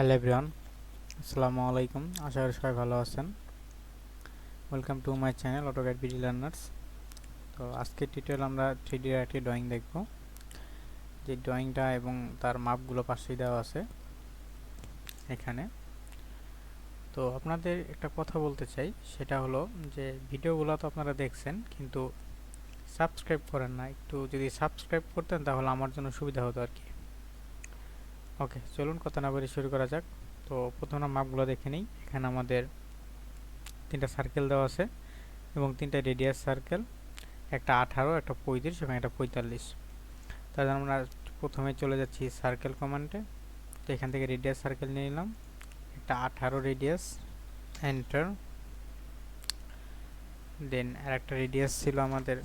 Hello everyone, আসসালামু আলাইকুম। আশা করি সবাই ভালো আছেন। Welcome to my channel AutoCAD BD learners. তো আজকের টিউটোরিয়াল আমরা 3D একটি ড্রয়িং দেখব, যে ড্রয়িংটা এবং তার মাপগুলো পাশেই দেওয়া আছে এখানে। তো আপনাদের একটা কথা বলতে চাই, সেটা হলো যে ভিডিওগুলো তো আপনারা দেখছেন কিন্তু সাবস্ক্রাইব করেন না। একটু যদি সাবস্ক্রাইব করতেন তাহলে আমার জন্য সুবিধা হতো আর কি। ওকে, চলুন কথা না বলে শুরু করা যাক। তো প্রথমে মাপগুলো দেখে নিই। এখানে আমাদের 3টা সার্কেল দেওয়া আছে এবং 3টা রেডিয়াস সার্কেল, একটা 18, একটা 35 এবং একটা 45। তাহলে আমরা প্রথমে চলে যাচ্ছি সার্কেল কমান্ডে। তো এখান থেকে রেডিয়াস সার্কেল নিয়ে নিলাম, একটা 18 রেডিয়াস, এন্টার। দেন আর একটা রেডিয়াস ছিল আমাদের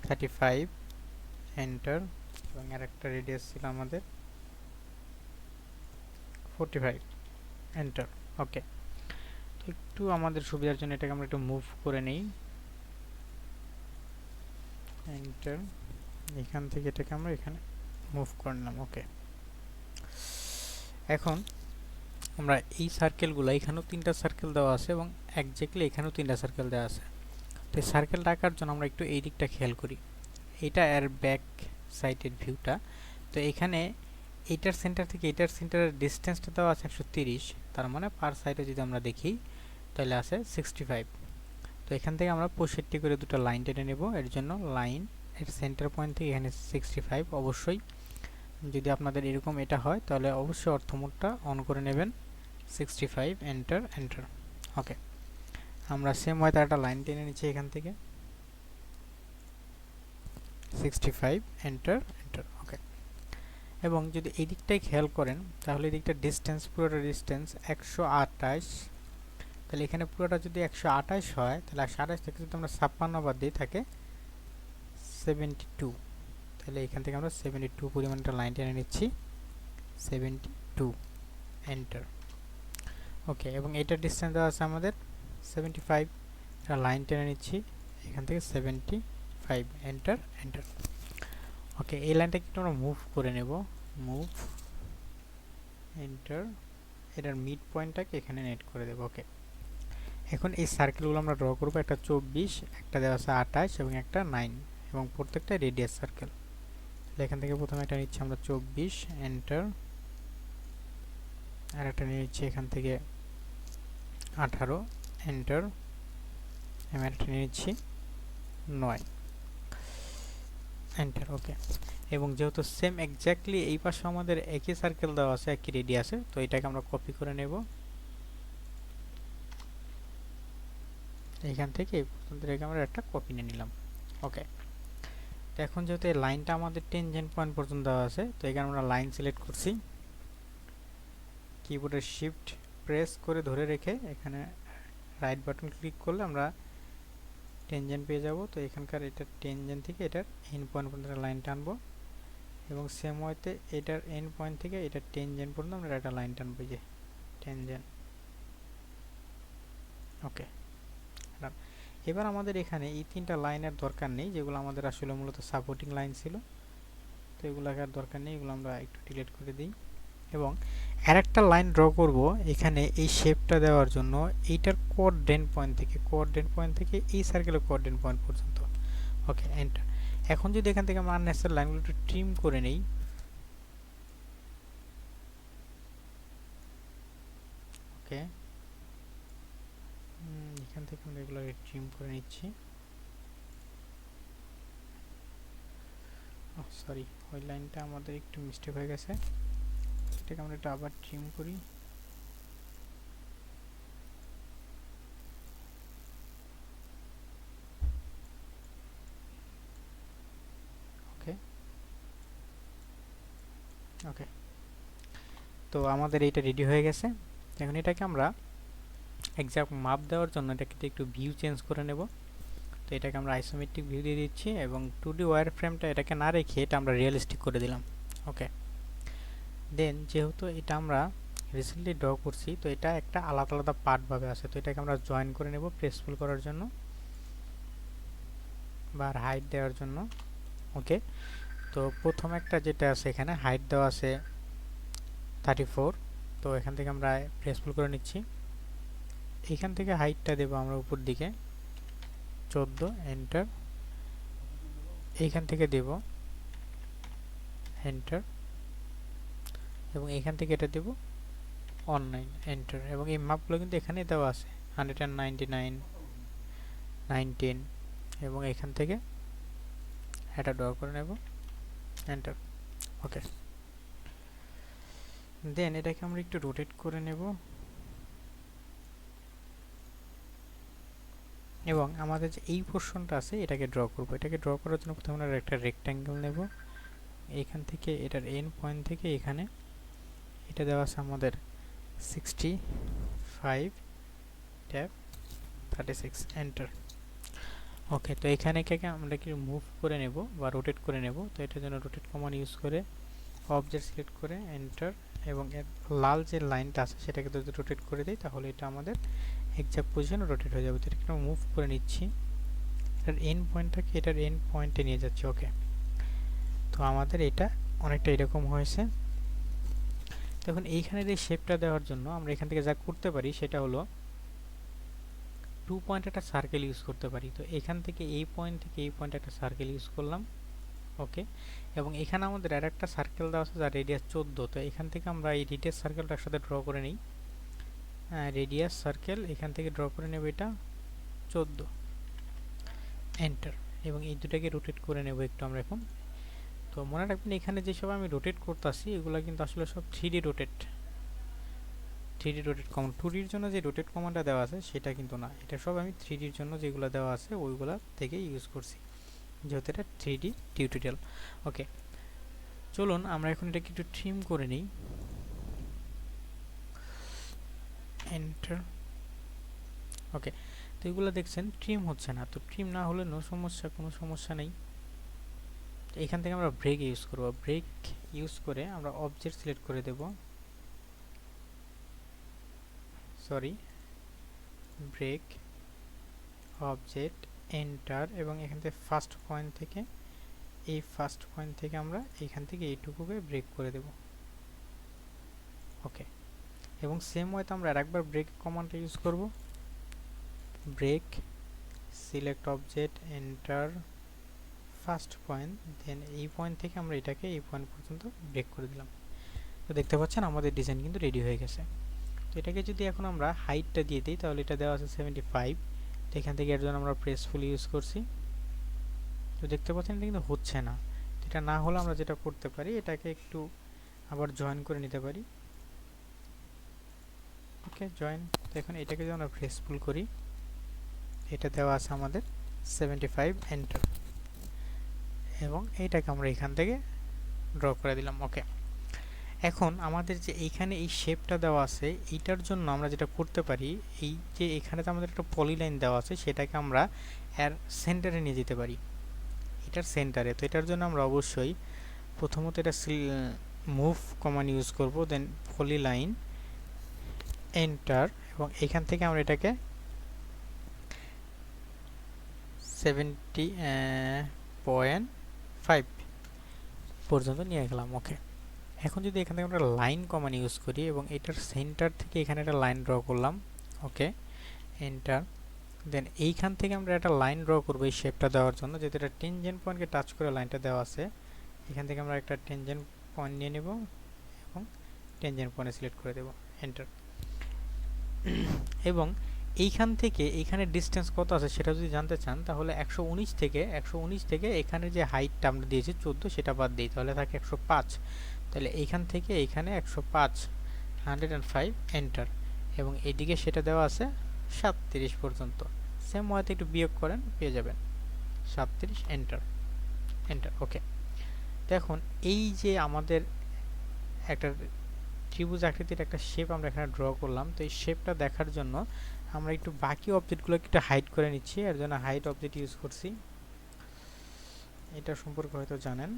35, এন্টার। এবং আর একটা রেডিয়াস ছিল আমাদের 45, এন্টার। ওকে, তো একটু আমাদের সুবিধার জন্য এটাকে আমরা একটু মুভ করে নিই, এন্টার। এখান থেকে এটাকে আমরা এখানে মুভ করে নিলাম। ওকে, এখন আমরা এই সার্কেলগুলো, এখানেও 3টা সার্কেল দেওয়া আছে এবং একজ্যাক্টলি এখানেও 3টা সার্কেল দেওয়া আছে। তো এই সার্কেলটা আঁকার জন্য আমরা একটু এই দিকটা খেয়াল করি। এটা এর ব্যাক সাইডের ভিউটা। তো এখানে এইটার সেন্টার থেকে এটার সেন্টারের ডিস্টেন্সটা দেওয়া আছে 130, তার মানে পার সাইডে যদি আমরা দেখি তাহলে আছে 65। তো এখান থেকে আমরা 65 করে দুটো লাইন টেনে নেব। এর জন্য লাইন এর সেন্টার পয়েন্ট থেকে এখানে 65। অবশ্যই যদি আপনাদের এরকম এটা হয় তাহলে অবশ্যই অর্থমোডটা অন করে নেবেন, 65, এন্টার, এন্টার। ওকে, আমরা সেম ওয়েতে একটা লাইন টেনে নিচ্ছি এখান থেকে 65, এন্টার, এন্টার। ওকে, এবং যদি এই দিকটাই খেয়াল করেন তাহলে এই দিকটা ডিস্টেন্স, পুরোটা ডিস্টেন্স 128। তাহলে এখানে পুরোটা যদি 128 হয় তাহলে 128 থেকে যদি আমরা 56 বাদ দিই থাকে 72। তাহলে এখান থেকে আমরা 72 পরিমাণটা লাইন টেনে নিচ্ছি, 72, এন্টার। ওকে, এবং এটার ডিস্টেন্স দেওয়া আছে আমাদের 75, এটা লাইন টেনে নিচ্ছি এখান থেকে 75, এন্টার, এন্টার। ওকে, এই লাইনটাকে একটু আমরা মুভ করে নেব, মুভ, এন্টার। এটার মিড পয়েন্টটাকে এখানে নেট করে দেব। ওকে, এখন এই সার্কেলগুলো আমরা ড্র করবো। একটা 24, একটা দেওয়া আছে 28 এবং একটা 9, এবং প্রত্যেকটা রেডিয়াস সার্কেল। এখান থেকে প্রথমে একটা নিচ্ছি আমরা 24, এন্টার। আর একটা নিয়ে নিচ্ছি এখান থেকে 18, এন্টার। এবং একটা নিয়ে নিচ্ছি 9, এন্টার। ওকে, এবং যেহেতু সেম এক্স্যাক্টলি এই পাশে আমাদের একই সার্কেল দেওয়া আছে, একই রেডিয়াসে, তো এটাকে আমরা কপি করে নেব এইখান থেকে। আমরা একটা কপি নিয়ে নিলাম। ওকে, তো এখন যেহেতু এই লাইনটা আমাদের টেনজেন্ট পয়েন্ট পর্যন্ত দেওয়া আছে, তো এখানে আমরা লাইন সিলেক্ট করছি, কিবোর্ডের শিফট প্রেস করে ধরে রেখে এখানে রাইট বাটন ক্লিক করলে আমরা টেনজেন্ট পেয়ে যাব। তো এখানকার এটার টেনজেন্ট থেকে এটার এন্ড পয়েন্ট পর্যন্ত লাইন টানবো, এবং সেম ওয়েতে এটার এন্ড পয়েন্ট থেকে এটার টেনজেন্ট পর্যন্ত আমরা একটা লাইন টানবো, যে টেনজেন্ট। ওকে, এবার আমাদের এখানে এই 3টা লাইনের দরকার নেই, যেগুলো আমাদের আসলে মূলত সাপোর্টিং লাইন ছিল। তো এগুলোকে আর দরকার নেই, এগুলো আমরা একটু ডিলিট করে দিই। এবং আরেকটা লাইন ড্র করব এখানে এই শেপটা দেওয়ার জন্য, এইটার কোঅর্ডিনেট পয়েন্ট থেকে এই সার্কেলের কোঅর্ডিনেট পয়েন্ট পর্যন্ত। ওকে, এন্টার। এখন যদি এখান থেকে আমরা আননেসেসারি লাইনগুলো একটু ট্রিম করে নেই, ওকে, এখান থেকে আমরা এগুলো ট্রিম করে নিচ্ছি। সরি, ওই লাইনটা আমাদের একটু মিস্টেক হয়ে গেছে, সেটাকে আমরা একটু আবার ট্রিম করি। ওকে, ওকে, তো আমাদের এইটা রেডি হয়ে গেছে। এখন এটাকে আমরা এক্সাক্ট মাপ দেওয়ার জন্য এটাকে একটু ভিউ চেঞ্জ করে নেব। তো এটাকে আমরা আইসোমেট্রিক ভিউ দিয়ে দিচ্ছি, এবং 2D ওয়্যার ফ্রেমটা এটাকে না রেখে এটা আমরা রিয়েলিস্টিক করে দিলাম। ওকে, দেন যেহেতু এটা আমরা রিসেন্টলি ড্র করছি, তো এটা একটা আলাদা আলাদা পার্ট ভাবে আছে, তো এটাকে আমরা জয়েন করে নেব প্রেসফুল করার জন্য বা হাইট দেওয়ার জন্য। ওকে, তো প্রথম একটা যেটা আছে এখানে হাইট দেওয়া আছে 34, তো এখান থেকে আমরা প্রেসফুল করে নিচ্ছি। এখান থেকে হাইটটা দেব আমরা উপর দিকে 14, এন্টার। এইখান থেকে দেব এন্টার, এবং এখান থেকে এটা দেব 19, এন্টার। এবং এই মাপগুলো কিন্তু এখানে দেওয়া আছে 199, 19, এবং এখান থেকে এটা ড্র করে নেব, এন্টার। ওকে, দেন এটাকে আমরা একটু রোটেট করে নেব, এবং আমাদের যে এই পোর্শনটা আছে এটাকে ড্র করব। এটাকে ড্র করার জন্য প্রথমে আমরা একটা রেক্ট্যাঙ্গেল নেব। এইখান থেকে এটার এন্ড পয়েন্ট থেকে এখানে এটা দেওয়া আছে আমাদের 65, ট্যাব 36, এন্টার। ওকে, তো এখানে আমরা কি মুভ করে নেব বা রোটেট করে নেব। তো এটার জন্য রোটেট কমান্ড ইউজ করে অবজেক্ট সিলেক্ট করে এন্টার, এবং এর লাল যে লাইনটা আছে সেটাকে যদি রোটেট করে দিই তাহলে এটা আমাদের এক্সাক্ট পজিশনে রোটেট হয়ে যাবে। তো এটাকে আমরা মুভ করে নিচ্ছি, এটার এন্ড পয়েন্টটাকে এটার এন্ড পয়েন্টে নিয়ে যাচ্ছি। ওকে, তো আমাদের এটা অনেকটা এরকম হয়েছে। তো এখন এইখানের এই শেপটা দেওয়ার জন্য আমরা এখান থেকে যা করতে পারি সেটা হলো 2 পয়েন্ট একটা সার্কেল ইউজ করতে পারি। তো এখান থেকে এই পয়েন্ট থেকে এই পয়েন্ট একটা সার্কেল ইউজ করলাম। ওকে, এবং এখানে আমাদের আর একটা সার্কেল দেওয়া আছে যার রেডিয়াস 14। তো এখান থেকে আমরা এই রেডিয়াস সার্কেলটা একসাথে ড্র করে নিই। রেডিয়াস সার্কেল এখান থেকে ড্র করে নেব এটা 14, এন্টার। এবং এই দুটাকে রোটেট করে নেব একটু আমরা এখন। তো মনে রাখবেন এখানে যেসব আমি রোটেট করতেছি এগুলো কিন্তু আসলে সব 3D রোটেট কমান্ড। 2Dর জন্য যে রোটেট কমান্ডটা দেওয়া আছে সেটা কিন্তু না, এটা সব আমি 3Dর জন্য যেগুলো দেওয়া আছে ওইগুলা থেকে ইউজ করছি, যেহেতু এটা 3D টিউটোরিয়াল। ওকে, চলুন আমরা এখন এটাকে একটু ট্রিম করে নিই, এন্টার। ওকে, তো এগুলো দেখছেন ট্রিম হচ্ছে না। তো ট্রিম না হলে কোনো সমস্যা নেই। এখান থেকে আমরা ব্রেক ইউজ করব। ব্রেক ইউজ করে আমরা অবজেক্ট সিলেক্ট করে দেব, ব্রেক অবজেক্ট এন্টার, এবং এখান থেকে ফার্স্ট পয়েন্ট থেকে এই ফার্স্ট পয়েন্ট থেকে আমরা এখান থেকে এইটুকুকে ব্রেক করে দেব। ওকে, এবং সেম ওয়েতে আমরা আরেকবার ব্রেক কমান্ডটা ইউজ করব। Break select object enter first point, then এই পয়েন্ট থেকে আমরা এটাকে এই পয়েন্ট পর্যন্ত ব্রেক করে দিলাম। তো দেখতে পাচ্ছেন আমাদের ডিজাইন কিন্তু রেডি হয়ে গেছে। তো এটাকে যদি এখন আমরা হাইটটা দিয়ে দিই তাহলে এটা দেওয়া আছে 75। তো এখান থেকে এর জন্য আমরা প্রেসফুল ইউজ করছি। তো দেখতে পাচ্ছেন এটা কিন্তু হচ্ছে না। এটা না হলে আমরা যেটা করতে পারি এটাকে একটু আবার জয়েন করে নিতে পারি। ওকে, জয়েন। তো এখন এটাকে যদি আমরা প্রেসফুল করি, এটা দেওয়া আছে আমাদের 75, এন্টার, এবং এইটাকে আমরা এখান থেকে ড্র করে দিলাম। ওকে, এখন আমাদের যে এইখানে এই শেপটা দেওয়া আছে এইটার জন্য আমরা যেটা করতে পারি, এই যে এখানে তো আমাদের একটা পলিলাইন দেওয়া আছে সেটাকে আমরা এর সেন্টারে নিয়ে যেতে পারি, এটার সেন্টারে। তো এটার জন্য আমরা অবশ্যই প্রথমত এটা মুভ কমান্ড ইউজ করব, দেন পলিলাইন এন্টার, এবং এখান থেকে আমরা এটাকে 70.5 পর্যন্ত নিয়ে গেলাম। ওকে, এখন যদি এখান থেকে আমরা লাইন কমান্ড ইউজ করি এবং এটার সেন্টার থেকে এখানে একটা লাইন ড্র করলাম। ওকে, এন্টার, দেন এইখান থেকে আমরা একটা লাইন ড্র করব এই শেপটা দেওয়ার জন্য, যেহেতু এটা টেনজেন্ট পয়েন্টকে টাচ করে লাইনটা দেওয়া আছে। এখান থেকে আমরা একটা টেনজেন্ট পয়েন্ট নিয়ে নেব এবং টেনজেন্ট পয়েন্টে সিলেক্ট করে দেব, এন্টার। এবং এইখান থেকে এইখানে ডিসটেন্স কত আছে সেটা যদি জানতে চান তাহলে 119 থেকে এখানে যে হাইটটা আমরা দিয়েছি 14 সেটা বাদ দিই, তাহলে থাকে 105। তাহলে এইখান থেকে এইখানে 105, 105, এন্টার, এবং এইদিকে সেটা দেওয়া আছে 37 পর্যন্ত। সেম ওয়েতে একটু বিয়োগ করেন পেয়ে যাবেন 37, এন্টার, এন্টার। ওকে, দেখুন এই যে আমাদের একটা ত্রিভুজ আকৃতির একটা শেপ আমরা এখানে ড্র করলাম। তো এই শেপটা দেখার জন্য আমরা একটু বাকি অবজেক্টগুলো একটু হাইড করে নিচ্ছি, এর জন্য হাইড অবজেক্ট ইউজ করছি। এটা সম্পর্কে হয়তো জানেন।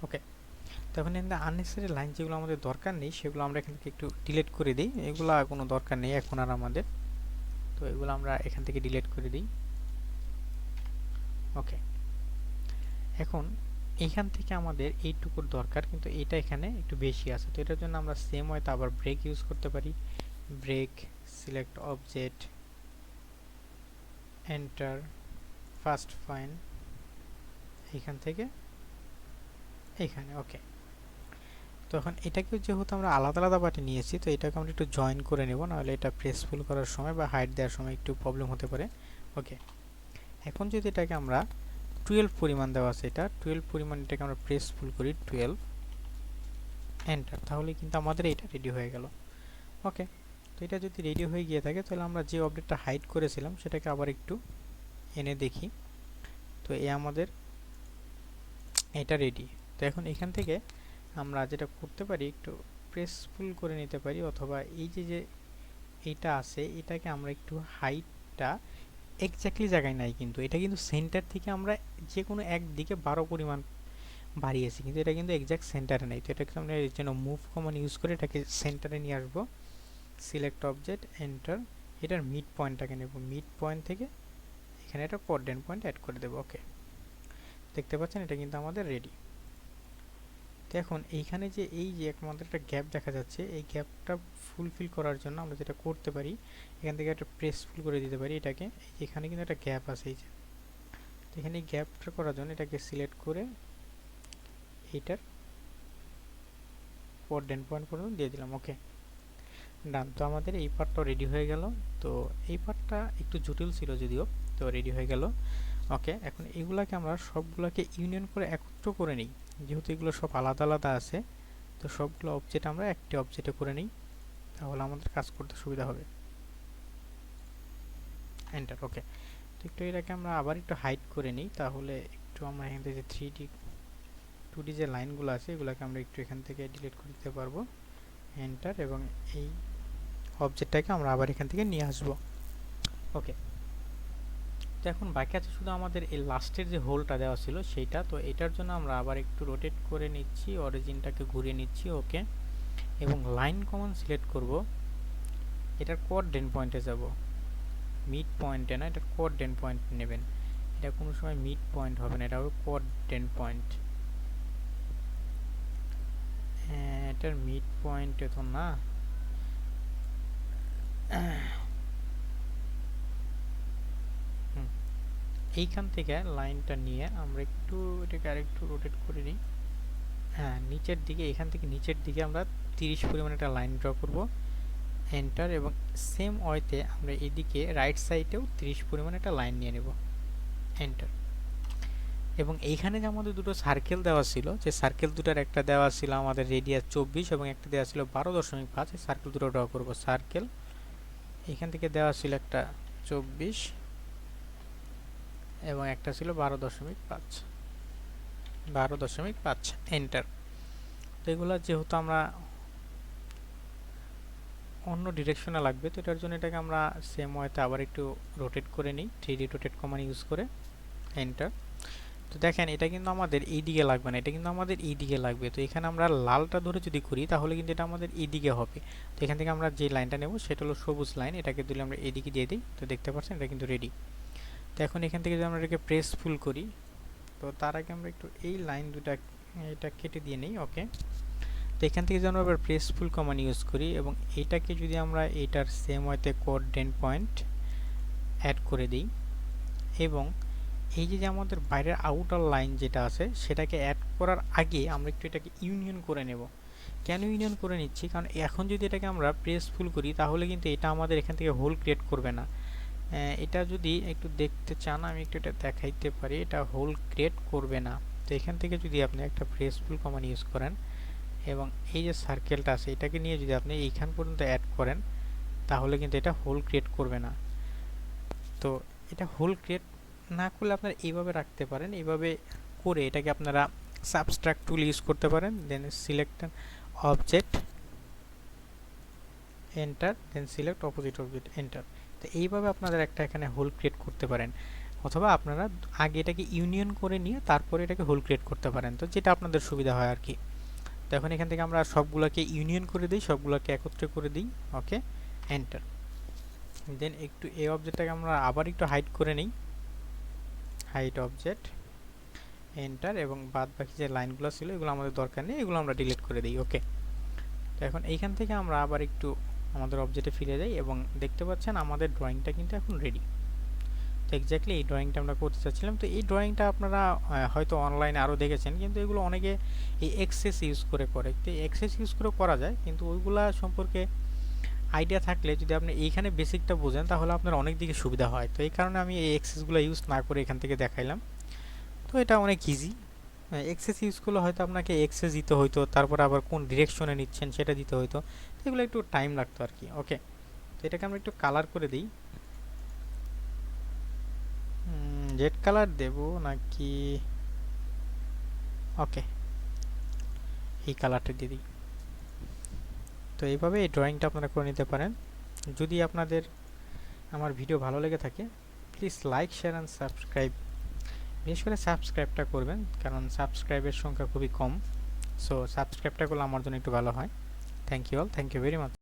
ওকে, তখন এখানে আননেসেসারি লাইন যেগুলো আমাদের দরকার নেই সেগুলো আমরা এখান থেকে একটু ডিলিট করে দিই, এগুলো কোনো দরকার নেই এখন আর আমাদের। তো এগুলো আমরা এখান থেকে ডিলিট করে দিই। ওকে, এখন এখান থেকে আমাদের এইটুকুর দরকার, কিন্তু এটা এখানে একটু বেশি আছে। তো এটার জন্য আমরা সেম হয়তো আবার ব্রেক ইউজ করতে পারি। Break, select object, enter, first fine, এখান থেকে এখানে। ওকে, তো এখন এটাকেও যেহেতু আমরা আলাদা আলাদা পার্টে নিয়েছি, তো এটাকে আমরা একটু জয়েন করে নেব, নাহলে এটা প্রেসফুল করার সময় বা হাইট দেওয়ার সময় একটু প্রবলেম হতে পারে। ওকে, এখন যদি এটাকে আমরা 12 পরিমাণ দেওয়া আছে, এটা 12 পরিমাণ, এটাকে আমরা প্রেসফুল করি 12, এন্টার, তাহলে কিন্তু আমাদের এটা রেডি হয়ে গেল। ওকে, তো এটা যদি রেডি হয়ে গিয়ে থাকে, তাহলে আমরা যে অবজেক্টটা হাইড করেছিলাম সেটাকে আবার একটু এনে দেখি। তো এ আমাদের এটা রেডি। তো এখন এখান থেকে আমরা যেটা করতে পারি, একটু প্রেসফুল করে নিতে পারি, অথবা এই যে এইটা আছে এটাকে আমরা একটু হাইটটা এক্স্যাক্টলি জায়গায় নাই, কিন্তু এটা কিন্তু সেন্টার থেকে আমরা যে কোনো একদিকে 12 পরিমাণ বাড়িয়েছি, কিন্তু এটা কিন্তু এক্স্যাক্ট সেন্টারে নেই। তো এটাকে আমরা এর জন্য মুভ কমান্ড ইউজ করে এটাকে সেন্টারে নিয়ে আসবো। সিলেক্ট অবজেক্ট, এন্টার, এটার মিড পয়েন্টটাকে নেব, মিড পয়েন্ট থেকে এখানে একটা কোঅর্ডিনেট পয়েন্ট অ্যাড করে দেবো। ওকে, দেখতে পাচ্ছেন এটা কিন্তু আমাদের রেডি। তো এখন এইখানে যে এই যে আমাদের একটা গ্যাপ দেখা যাচ্ছে, এই গ্যাপটা ফুলফিল করার জন্য আমরা যেটা করতে পারি, এখান থেকে একটা প্রেসফুল করে দিতে পারি এটাকে। এখানে কিন্তু একটা গ্যাপ আছে, এই যে, তো এখানে এই গ্যাপটা করার জন্য এটাকে সিলেক্ট করে এইটার কোঅর্ডিনেট পয়েন্ট পর্যন্ত দিয়ে দিলাম। ওকে, ডান। তো আমাদের এই পার্টটা রেডি হয়ে গেল। তো এই পার্টটা একটু জটিল ছিল যদিও, তো রেডি হয়ে গেল। ওকে, এখন এগুলাকে আমরা সবগুলোকে ইউনিয়ন করে একত্র করে নিই। যেহেতু এগুলো সব আলাদা আলাদা আছে, তো সবগুলো অবজেক্ট আমরা একটি অবজেক্টে করে নিই, তাহলে আমাদের কাজ করতে সুবিধা হবে। এন্টার। ওকে, তো একটু এটাকে আমরা আবার একটু হাইড করে নিই, তাহলে একটু আমরা এখান থেকে যে 3D 2D যে লাইনগুলো আছে এগুলোকে আমরা একটু এখান থেকে ডিলিট করে দিতে পারবো। এন্টার, এবং এই অবজেক্টটাকে আমরা আবার এখান থেকে নিয়ে আসবো। ওকে, তো এখন বাকি আছে শুধু আমাদের এই লাস্টের যে হোলটা দেওয়া ছিল সেইটা। তো এটার জন্য আমরা আবার একটু রোটেট করে নিচ্ছি, অরিজিনটাকে ঘুরিয়ে নিচ্ছি। ওকে, এবং লাইন কমান্ড সিলেক্ট করব, এটার কোঅর্ডিনেট পয়েন্টে যাব, মিড পয়েন্টে না, এটার কোঅর্ডিনেট পয়েন্ট নেবেন। এটা কোনো সময় মিড পয়েন্ট হবে না, এটা হবে কোঅর্ডিনেট পয়েন্ট। এটার মিড পয়েন্টে তো না, এইখান থেকে লাইনটা নিয়ে আমরা একটু এটাকে আরেকটু রোটেট করে নিই। হ্যাঁ, নিচের দিকে, এখান থেকে নিচের দিকে আমরা 30 পরিমাণ একটা লাইন ড্র করব। এন্টার, এবং সেম ওয়েতে আমরা এদিকে রাইট সাইডেও 30 পরিমাণ একটা লাইন নিয়ে নেব। এন্টার, এবং এইখানে যে আমাদের দুটো সার্কেল দেওয়া ছিল, যে সার্কেল দুটার একটা দেওয়া ছিল আমাদের রেডিয়াস 24 এবং একটা দেওয়া ছিল 12.5, এই সার্কেল দুটো ড্র করব। সার্কেল এখান থেকে দেওয়া ছিল একটা 24 এবং একটা ছিল 12.5। এন্টার। তো এগুলো যেহেতু আমরা অন্য ডিরেকশনে লাগবে, তো এটার জন্য এটাকে আমরা সেম ওয়েতে আবার একটু রোটেট করে নিই, 3D রোটেট কমান্ড ইউজ করে। এন্টার। তো দেখেন এটা কিন্তু আমাদের এই দিকে লাগবে না, এটা কিন্তু আমাদের এই দিকে লাগবে। তো এখানে আমরা লালটা ধরে যদি করি তাহলে কিন্তু এটা আমাদের এই দিকে হবে। তো এখান থেকে আমরা যে লাইনটা নেব সেটা হলো সবুজ লাইন, এটাকে দিলে আমরা এদিকে দিয়ে দিই। তো দেখতে পাচ্ছেন এটা কিন্তু রেডি। তো এখন এখান থেকে যদি আমরা এটাকে প্রেস ফুল করি, তো তার আগে আমরা একটু এই লাইন দুটা এটা কেটে দিয়ে নিই। ওকে, তো এখান থেকে যদি আমরা আবার প্রেস ফুল কমান্ড ইউজ করি, এবং এইটাকে যদি আমরা এইটার সেম ওয়েতে কোঅর্ডিনেট পয়েন্ট অ্যাড করে দিই, এবং এই যে আমাদের বাইরের আউটার লাইন যেটা আছে সেটাকে অ্যাড করার আগে আমরা একটু এটাকে ইউনিয়ন করে নেব। কেন ইউনিয়ন করে নিচ্ছি, কারণ এখন যদি এটাকে আমরা প্রেস ফুল করি তাহলে কিন্তু এটা আমাদের এখান থেকে হোল ক্রিয়েট করবে না। এটা যদি একটু দেখতে চান আমি একটু এটা দেখাইতে পারি, এটা হোল ক্রিয়েট করবে না। তো এখান থেকে যদি আপনি একটা প্রেস ফুল কমান্ড ইউজ করেন এবং এই যে সার্কেলটা আছে এটাকে নিয়ে যদি আপনি এইখান পর্যন্ত অ্যাড করেন, তাহলে কিন্তু এটা হোল ক্রিয়েট করবে না। তো এটা হোল ক্রিয়েট না করলে আপনারা এইভাবে রাখতে পারেন, এইভাবে করে এটাকে আপনারা সাবস্ট্রাক্ট টুল ইউজ করতে পারেন। Then select object, enter, then select opposite object, enter. তো এইভাবে আপনারা একটা এখানে হোল ক্রিয়েট করতে পারেন, অথবা আপনারা আগে এটাকে ইউনিয়ন করে নিয়ে তারপরে এটাকে হোল ক্রিয়েট করতে পারেন, তো যেটা আপনাদের সুবিধা হয় আর কি। তো এখন এখান থেকে আমরা সবগুলোকে ইউনিয়ন করে দিই, সবগুলোকে একত্রে করে দিই। ওকে, এন্টার। দেন একটু এই অবজেক্টটাকে আমরা আবার একটু হাইড করে নিই, হাইড অবজেক্ট, এন্টার, এবং বাদ বাকি যে লাইনগুলো ছিল এগুলো আমাদের দরকার নেই, এগুলো আমরা ডিলিট করে দিই। ওকে, তো এখন এইখান থেকে আমরা আবার একটু আমাদের অবজেক্টে ফিরে যাই এবং দেখতে পাচ্ছেন আমাদের ড্রয়িংটা কিন্তু এখন রেডি। তো এক্স্যাক্টলি এই ড্রয়িংটা আমরা করতে চাচ্ছিলাম। তো এই ড্রয়িংটা আপনারা হয়তো অনলাইনে আরও দেখেছেন, কিন্তু এগুলো অনেকে এই এক্সেস ইউজ করে করে। তো এক্সেস ইউজ করে করা যায়, কিন্তু ওইগুলা সম্পর্কে আইডিয়া থাকলে যদি আপনি এইখানে বেসিকটা বোঝেন তাহলে আপনার অনেক দিকে সুবিধা হয়। তো এই কারণে আমি এই এক্সেসগুলো ইউজ না করে এখান থেকে দেখাইলাম। তো এটা অনেক ইজি। এক্সেস ইউজ করলে হয়তো আপনাকে এক্সেস দিতে হইতো, তারপর আবার কোন ডিরেকশনে নিচ্ছেন সেটা দিতে হইতো, তো এগুলো একটু টাইম লাগতো আর কি। ওকে, তো এটাকে আমরা একটু কালার করে দিই। রেড কালার দেব নাকি, ওকে এই কালারটা দিয়ে দিই। তো এইভাবে এই ড্রয়িংটা আপনারা করে নিতে পারেন। যদি আপনাদের আমার ভিডিও ভালো লেগে থাকে please like, share and subscribe. বিশেষ করে সাবস্ক্রাইবটা করবেন, কারণ সাবস্ক্রাইবের সংখ্যা খুবই কম। সো সাবস্ক্রাইবটা করলে আমার জন্য একটু ভালো হয়। Thank you all, thank you very much.